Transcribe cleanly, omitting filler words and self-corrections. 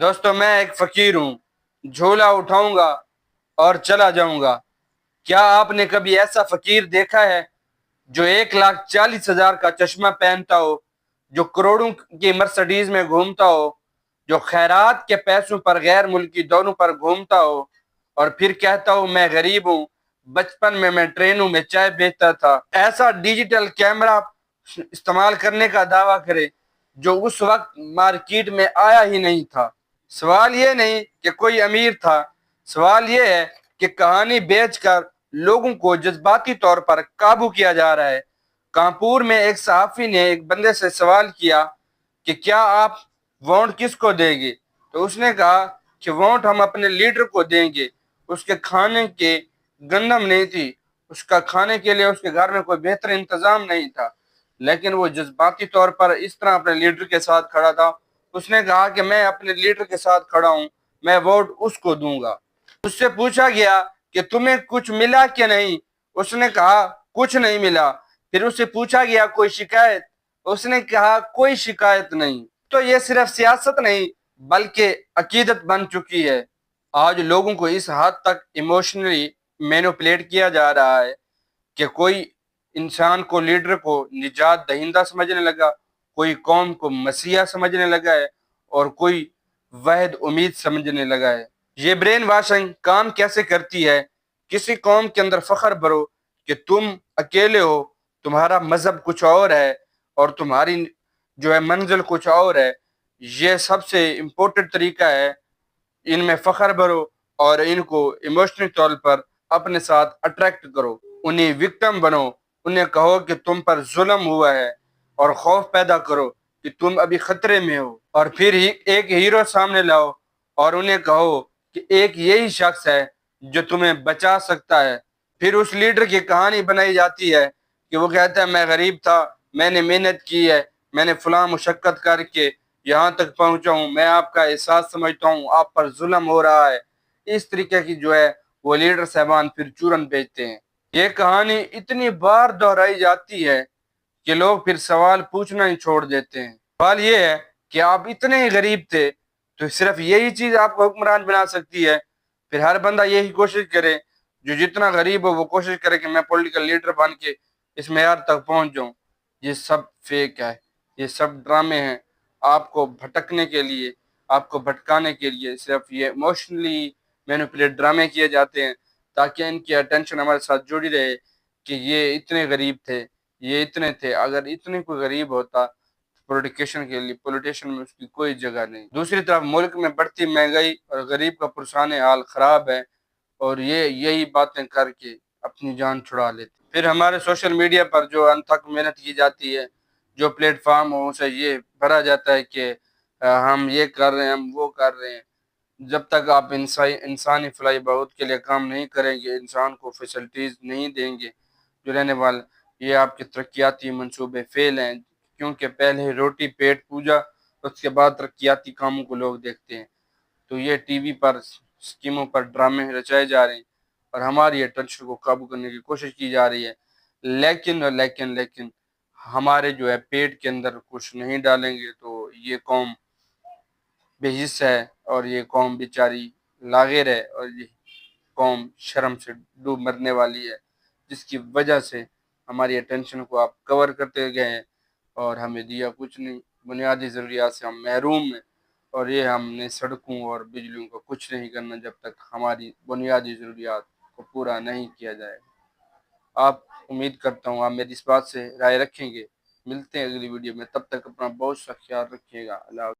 دوستو میں ایک فقیر ہوں، جھولا اٹھاؤں گا اور چلا جاؤں گا۔ کیا آپ نے کبھی ایسا فقیر دیکھا ہے جو 1,40,000 کا چشمہ پہنتا ہو، جو کروڑوں کی مرسڈیز میں گھومتا ہو، جو خیرات کے پیسوں پر غیر ملکی دوروں پر گھومتا ہو اور پھر کہتا ہو میں غریب ہوں، بچپن میں ٹرینوں میں چائے بیچتا تھا؟ ایسا ڈیجیٹل کیمرہ استعمال کرنے کا دعویٰ کرے جو اس وقت مارکیٹ میں آیا ہی نہیں تھا۔ سوال یہ نہیں کہ کوئی امیر تھا، سوال یہ ہے کہ کہانی بیچ کر لوگوں کو جذباتی طور پر قابو کیا جا رہا ہے۔ کانپور میں ایک صحافی نے ایک بندے سے سوال کیا کہ کیا آپ ووٹ کس کو دیں گے؟ تو اس نے کہا کہ ووٹ ہم اپنے لیڈر کو دیں گے۔ اس کے کھانے کے گندم نہیں تھی، اس کا کھانے کے لیے اس کے گھر میں کوئی بہتر انتظام نہیں تھا، لیکن وہ جذباتی طور پر اس طرح اپنے لیڈر کے ساتھ کھڑا تھا۔ اس نے کہا کہ میں اپنے لیڈر کے ساتھ کھڑا ہوں، میں ووٹ اس کو دوں گا۔ اس سے پوچھا گیا کہ تمہیں کچھ ملا کہ نہیں؟ اس نے کہا کچھ نہیں ملا۔ پھر اس سے پوچھا گیا کوئی شکایت؟ اس نے کہا کوئی شکایت نہیں۔ تو یہ صرف سیاست نہیں بلکہ عقیدت بن چکی ہے۔ آج لوگوں کو اس حد تک ایموشنلی مینوپلیٹ کیا جا رہا ہے کہ کوئی انسان کو لیڈر کو نجات دہندہ سمجھنے لگا، کوئی قوم کو مسیحا سمجھنے لگا ہے اور کوئی واحد امید سمجھنے لگا ہے۔ یہ برین واشنگ کام کیسے کرتی ہے؟ کسی قوم کے اندر فخر بھرو کہ تم اکیلے ہو، تمہارا مذہب کچھ اور ہے اور تمہاری منزل کچھ اور ہے۔ یہ سب سے امپورٹنٹ طریقہ ہے، ان میں فخر بھرو اور ان کو ایموشنل طور پر اپنے ساتھ اٹریکٹ کرو، انہیں وکٹم بنو، انہیں کہو کہ تم پر ظلم ہوا ہے اور خوف پیدا کرو کہ تم ابھی خطرے میں ہو، اور پھر ہی ایک ہیرو سامنے لاؤ اور انہیں کہو کہ ایک یہی شخص ہے جو تمہیں بچا سکتا ہے۔ پھر اس لیڈر کی کہانی بنائی جاتی ہے کہ وہ کہتا ہے میں غریب تھا، میں نے محنت کی ہے، میں نے فلاں مشقت کر کے یہاں تک پہنچا ہوں، میں آپ کا احساس سمجھتا ہوں، آپ پر ظلم ہو رہا ہے۔ اس طریقے کی وہ لیڈر صاحبان پھر چورن بیچتے ہیں۔ یہ کہانی اتنی بار دہرائی جاتی ہے کہ لوگ پھر سوال پوچھنا ہی چھوڑ دیتے ہیں۔ سوال یہ ہے کہ آپ اتنے ہی غریب تھے تو صرف یہی چیز آپ کو حکمران بنا سکتی ہے؟ پھر ہر بندہ یہی کوشش کرے، جو جتنا غریب ہو وہ کوشش کرے کہ میں پولیٹیکل لیڈر بن کے اس معیار تک پہنچ جاؤں۔ یہ سب فیک ہے، یہ سب ڈرامے ہیں، آپ کو بھٹکنے کے لیے، آپ کو بھٹکانے کے لیے صرف یہ ایموشنلی مینوپولیٹ ڈرامے کیے جاتے ہیں تاکہ ان کی اٹینشن ہمارے ساتھ جڑی رہے کہ یہ اتنے غریب تھے، یہ اتنے تھے۔ اگر اتنے کوئی غریب ہوتا پولیٹیشن کے لیے، پولیٹیشن میں اس کی کوئی جگہ نہیں۔ دوسری طرف ملک میں بڑھتی مہنگائی اور غریب کا پرسان حال خراب ہے، اور یہی باتیں کر کے اپنی جان چھڑا لیتے۔ پھر ہمارے سوشل میڈیا پر جو انتھک محنت کی جاتی ہے، جو پلیٹ فارم ہو سے یہ بھرا جاتا ہے کہ ہم یہ کر رہے ہیں، ہم وہ کر رہے ہیں۔ جب تک آپ انسانی فلاح بہبود کے لیے کام نہیں کریں گے، انسان کو فیسلٹیز نہیں دیں گے جو رہنے والے، یہ آپ کے ترقیاتی منصوبے فیل ہیں، کیونکہ پہلے روٹی پیٹ پوجا، اس کے بعد ترقیاتی کاموں کو لوگ دیکھتے ہیں۔ تو یہ ٹی وی پر اسکیموں پر ڈرامے رچائے جا رہے ہیں اور ہماری اٹینشن کو قابو کرنے کی کوشش کی جا رہی ہے، لیکن ہمارے پیٹ کے اندر کچھ نہیں ڈالیں گے تو یہ قوم بے حص ہے، اور یہ قوم بیچاری لاغر ہے، اور یہ قوم شرم سے ڈوب مرنے والی ہے، جس کی وجہ سے ہماری اٹینشن کو آپ کور کرتے گئے ہیں اور ہمیں دیا کچھ نہیں۔ بنیادی ضروریات سے ہم محروم ہیں، اور یہ ہم نے سڑکوں اور بجلیوں کو کچھ نہیں کرنا جب تک ہماری بنیادی ضروریات کو پورا نہیں کیا جائے۔ آپ امید کرتا ہوں آپ میری اس بات سے رائے رکھیں گے۔ ملتے ہیں اگلی ویڈیو میں، تب تک اپنا بہت سا خیال رکھیے گا۔ اللہ حافظ۔